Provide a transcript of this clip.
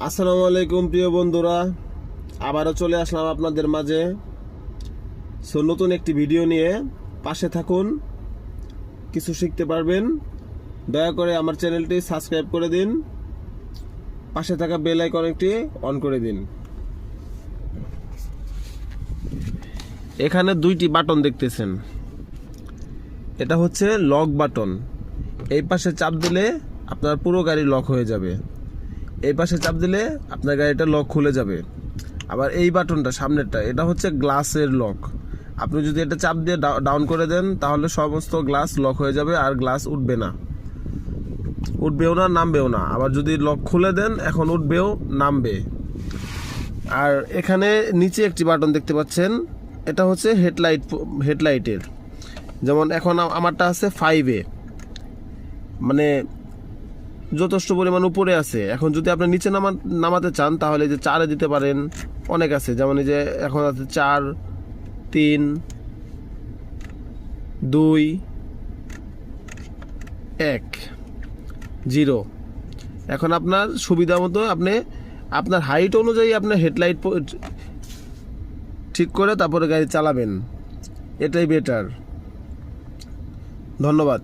আসসালামু আলাইকুম প্রিয় বন্ধুরা, আবারও চলে আসলাম আপনাদের মাঝে। নতুন একটি ভিডিও নিয়ে পাশে থাকুন, কিছু শিখতে পারবেন। দয়া করে আমার চ্যানেলটি সাবস্ক্রাইব করে দিন, পাশে থাকা বেল আইকনটি অন করে দিন। এখানে দুইটি বাটন দেখতেছেন, এটা হচ্ছে লক বাটন। এই পাশে চাপ দিলে আপনার পুরো গাড়ি লক হয়ে যাবে, এই পাশে চাপ দিলে আপনার গাড়িটা লক খুলে যাবে। আবার এই বাটনটা সামনেরটা, এটা হচ্ছে গ্লাসের লক। আপনি যদি এটা চাপ দিয়ে ডাউন করে দেন তাহলে সমস্ত গ্লাস লক হয়ে যাবে, আর গ্লাস উঠবেও না নামবেও না। আবার যদি লক খুলে দেন এখন উঠবেও নামবে। আর এখানে নিচে একটি বাটন দেখতে পাচ্ছেন, এটা হচ্ছে হেডলাইটের। যেমন এখন আমারটা আছে 5A, মানে যথেষ্ট পরিমাণ উপরে আছে। এখন যদি আপনি নিচে নামাতে চান তাহলে যে 4-এ দিতে পারেন, অনেক আছে। যেমন এই যে এখন আছে 4, 3, 2, 1, 0। এখন আপনার সুবিধা মতো আপনি আপনার হাইট অনুযায়ী আপনার হেডলাইট ঠিক করে তারপরে গাড়ি চালাবেন, এটাই বেটার। ধন্যবাদ।